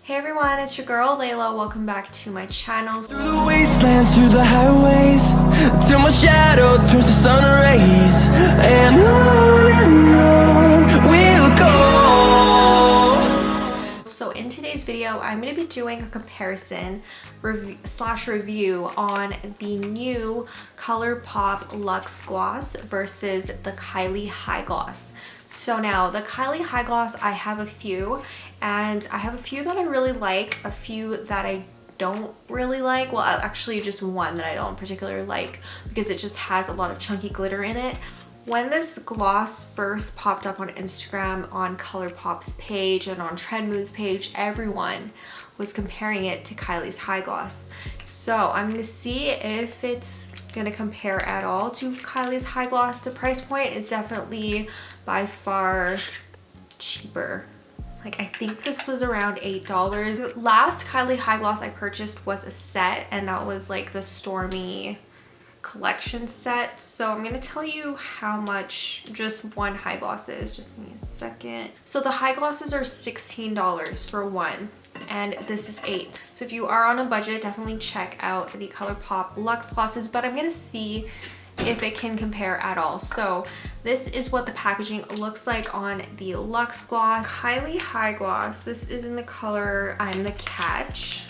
Hey everyone, it's your girl Layla. Welcome back to my channel. Through the wastelands, through the highways, till my shadow turns to sun rays, and on we'll go. So in today's video, I'm going to be doing a comparison review on the new Colourpop Lux gloss versus the Kylie High Gloss. So now the Kylie High Gloss, I have a few, and I have a few that I really like, a few that I don't really like. Well, actually just one that I don't particularly like because it just has a lot of chunky glitter in it. When this gloss first popped up on Instagram, on Colourpop's page and on Trend Mood's page, everyone was comparing it to Kylie's High Gloss. So I'm gonna see if it's gonna compare at all to Kylie's High Gloss. The price point is definitely by far cheaper. Like, I think this was around $8. The last Kylie High Gloss I purchased was a set, and that was like the Stormy collection set. So I'm gonna tell you how much just one high gloss is. Just give me a second. So the high glosses are $16 for one, and this is $8. So if you are on a budget, definitely check out the Colourpop Lux glosses, but I'm gonna see if it can compare at all. So this is what the packaging looks like on the Lux gloss. Kylie High Gloss, this is in the color I'm the Catch.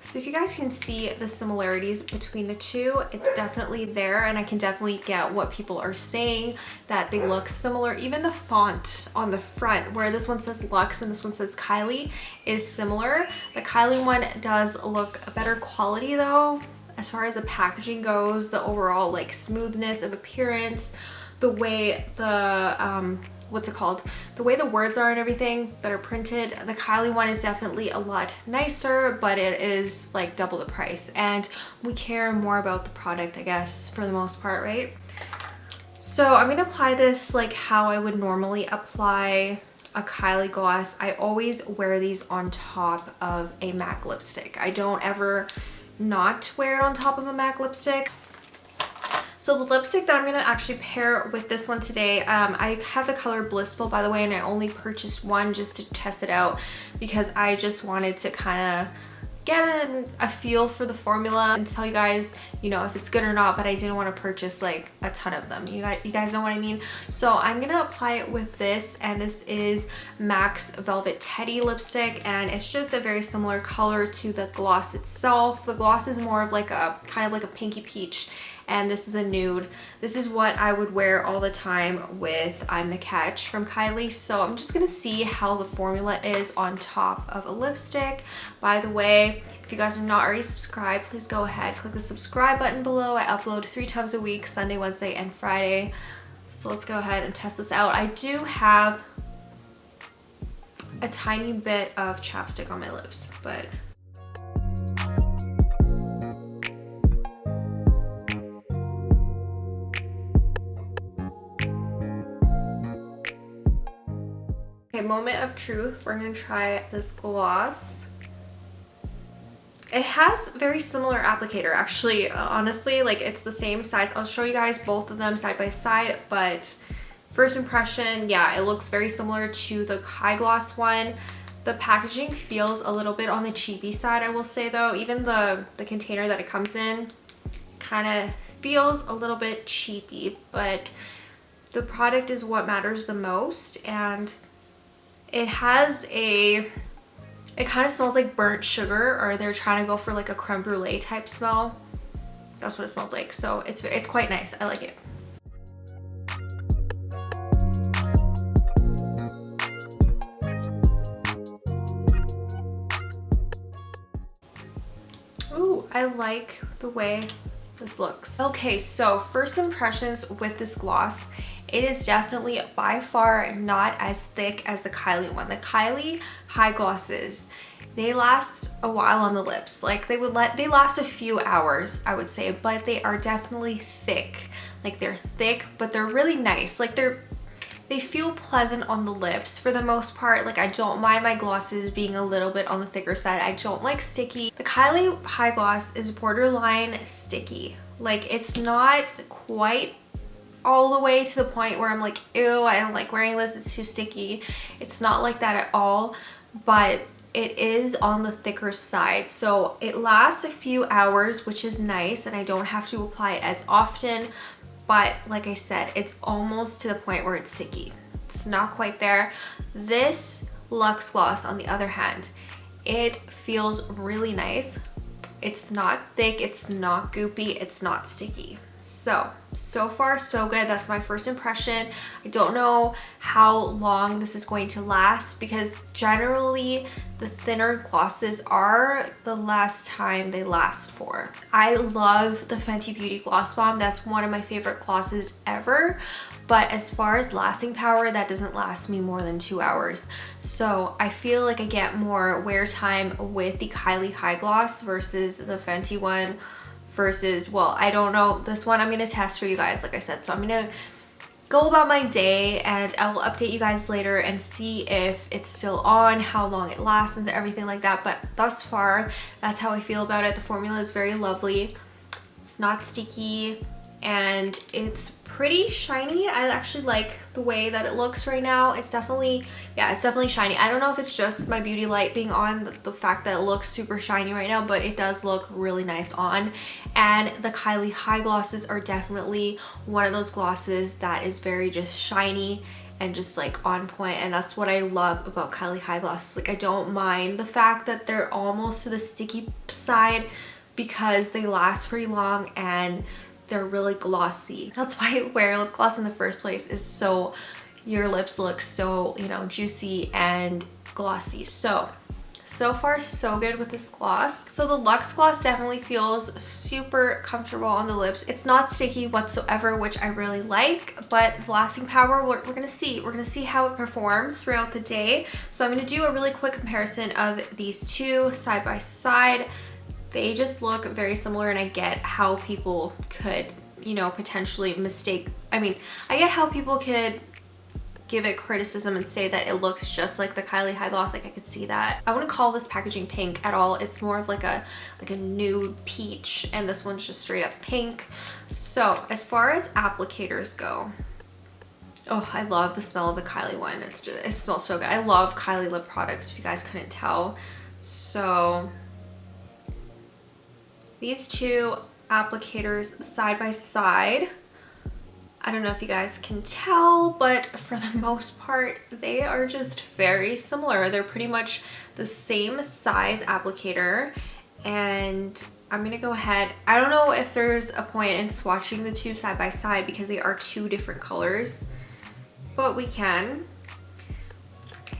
So if you guys can see the similarities between the two, it's definitely there, and I can definitely get what people are saying, that they look similar. Even the font on the front, where this one says Lux and this one says Kylie, is similar. The Kylie one does look a better quality though, as far as the packaging goes, the overall like smoothness of appearance, the way the the way the words are and everything that are printed. The Kylie one is definitely a lot nicer, but it is like double the price, and we care more about the product, I guess, for the most part, right? So I'm gonna apply this like how I would normally apply a Kylie gloss. I always wear these on top of a MAC lipstick. I don't ever not wear it on top of a MAC lipstick. So the lipstick that I'm going to actually pair with this one today, I have the color Blissful, by the way, and I only purchased one just to test it out because I just wanted to kind of get a feel for the formula and tell you guys, you know, if it's good or not, but I didn't want to purchase like a ton of them. You guys know what I mean? So I'm going to apply it with this, and this is MAC's Velvet Teddy lipstick, and it's just a very similar color to the gloss itself. The gloss is more of like a kind of like a pinky peach, and this is a nude. This is what I would wear all the time with I'm the Catch from Kylie. So I'm just gonna see how the formula is on top of a lipstick. By the way, if you guys are not already subscribed, please go ahead, click the subscribe button below. I upload 3 times a week, Sunday, Wednesday, and Friday. So let's go ahead and test this out. I do have a tiny bit of chapstick on my lips, but okay, moment of truth. We're gonna try this gloss. It has very similar applicator, actually. Honestly, like, it's the same size. I'll show you guys both of them side by side, but first impression, yeah, it looks very similar to the High Gloss one. The packaging feels a little bit on the cheapy side, I will say though. Even the container that it comes in kind of feels a little bit cheapy, but the product is what matters the most, and it has it kind of smells like burnt sugar, or they're trying to go for like a creme brulee type smell. That's what it smells like. So it's quite nice. I like it. Ooh, I like the way this looks. Okay, so first impressions with this gloss. It is definitely by far not as thick as the Kylie one. The Kylie High Glosses, they last a while on the lips. Like, they last a few hours, I would say, but they are definitely thick. Like, they're thick, but they're really nice. Like, they feel pleasant on the lips for the most part. Like, I don't mind my glosses being a little bit on the thicker side. I don't like sticky. The Kylie High Gloss is borderline sticky. Like, it's not quite all the way to the point where I'm like, ew, I don't like wearing this, it's too sticky. It's not like that at all, but it is on the thicker side. So it lasts a few hours, which is nice, and I don't have to apply it as often. But like I said, it's almost to the point where it's sticky. It's not quite there. This Lux gloss, on the other hand, it feels really nice. It's not thick, it's not goopy, it's not sticky. So far so good. That's my first impression. I don't know how long this is going to last because generally the thinner glosses are the last time they last for. I love the Fenty Beauty Gloss Bomb. That's one of my favorite glosses ever. But as far as lasting power, that doesn't last me more than 2 hours. So I feel like I get more wear time with the Kylie High Gloss versus the Fenty one. Versus, well, I don't know, this one I'm gonna test for you guys, like I said. So I'm gonna go about my day and I will update you guys later and see if it's still on, how long it lasts and everything like that. But thus far, that's how I feel about it. The formula is very lovely. It's not sticky and it's pretty shiny. I actually like the way that it looks right now. It's definitely, yeah, it's definitely shiny. I don't know if it's just my beauty light being on, the fact that it looks super shiny right now, but it does look really nice on. And the Kylie High Glosses are definitely one of those glosses that is very just shiny and just like on point. And that's what I love about Kylie High Glosses. Like, I don't mind the fact that they're almost to the sticky side because they last pretty long and they're really glossy. That's why I wear lip gloss in the first place, is so your lips look so, you know, juicy and glossy. So far so good with this gloss. So the Lux gloss definitely feels super comfortable on the lips. It's not sticky whatsoever, which I really like, but the lasting power, we're gonna see. We're gonna see how it performs throughout the day. So I'm gonna do a really quick comparison of these two side by side. They just look very similar, and I get how people could, you know, potentially mistake. I mean, I get how people could give it criticism and say that it looks just like the Kylie High Gloss. Like, I could see that. I wouldn't call this packaging pink at all. It's more of like a nude peach, and this one's just straight up pink. So as far as applicators go, oh, I love the smell of the Kylie one. It smells so good. I love Kylie lip products, if you guys couldn't tell. So these two applicators side by side, I don't know if you guys can tell, but for the most part, they are just very similar. They're pretty much the same size applicator. And I'm gonna go ahead. I don't know if there's a point in swatching the two side by side because they are two different colors, but we can.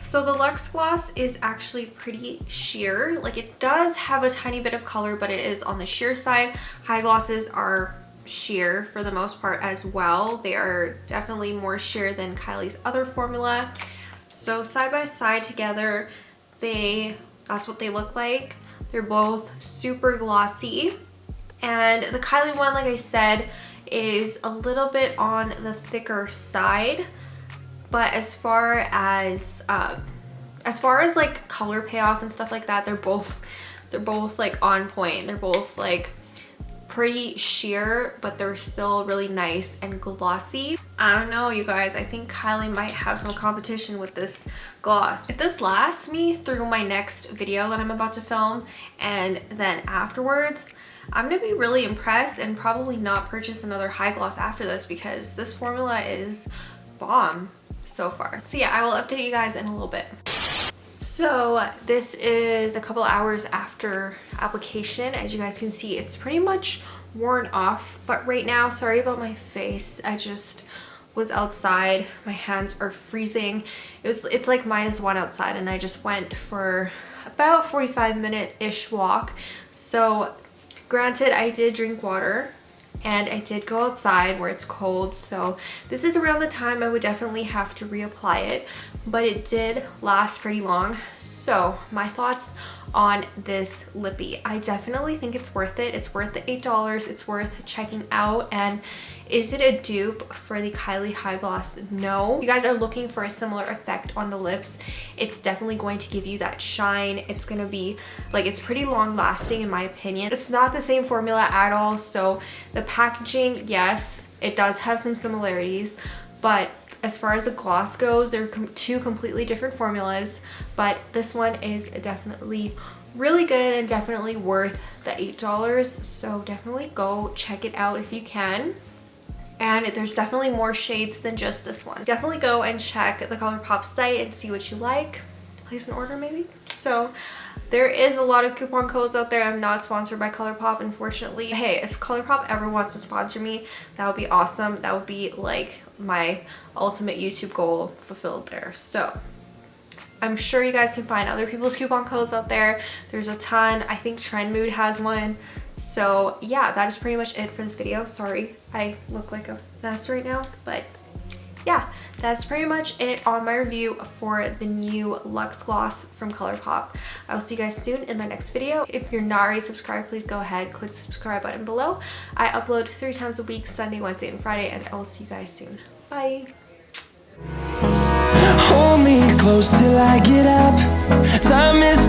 So the Lux gloss is actually pretty sheer. Like, it does have a tiny bit of color, but it is on the sheer side. High glosses are sheer for the most part as well. They are definitely more sheer than Kylie's other formula. So side by side together, that's what they look like. They're both super glossy. And the Kylie one, like I said, is a little bit on the thicker side. But as far as like color payoff and stuff like that, they're both like on point. They're both like pretty sheer, but they're still really nice and glossy. I don't know, you guys. I think Kylie might have some competition with this gloss. If this lasts me through my next video that I'm about to film, and then afterwards, I'm gonna be really impressed and probably not purchase another high gloss after this, because this formula is bomb so far. So yeah, I will update you guys in a little bit. So this is a couple hours after application. As you guys can see, it's pretty much worn off, but right now, sorry about my face, I just was outside. My hands are freezing. It's like -1 outside, and I just went for about 45-minute-ish walk. So granted, I did drink water and I did go outside where it's cold, so this is around the time I would definitely have to reapply it, but it did last pretty long. So my thoughts on this lippy: I definitely think it's worth it. It's worth the $8. It's worth checking out. And is it a dupe for the Kylie High Gloss? No. If you guys are looking for a similar effect on the lips, it's definitely going to give you that shine. It's gonna be like, it's pretty long lasting in my opinion. It's not the same formula at all. So the packaging, yes, it does have some similarities, but As far as a gloss goes, they're two completely different formulas, but this one is definitely really good and definitely worth the $8. So definitely go check it out if you can. And there's definitely more shades than just this one. Definitely go and check the Colourpop site and see what you like. Place an order maybe. So there is a lot of coupon codes out there. I'm not sponsored by Colourpop, unfortunately. Hey, if Colourpop ever wants to sponsor me, that would be awesome. That would be like my ultimate YouTube goal fulfilled there. So I'm sure you guys can find other people's coupon codes out there. There's a ton. I think Trend Mood has one. So yeah, that is pretty much it for this video. Sorry, I look like a mess right now, but yeah, that's pretty much it on my review for the new Luxe Gloss from Colourpop. I will see you guys soon in my next video. If you're not already subscribed, please go ahead, click the subscribe button below. I upload 3 times a week, Sunday, Wednesday, and Friday, and I will see you guys soon. Bye! Hold me close till I get up. Time is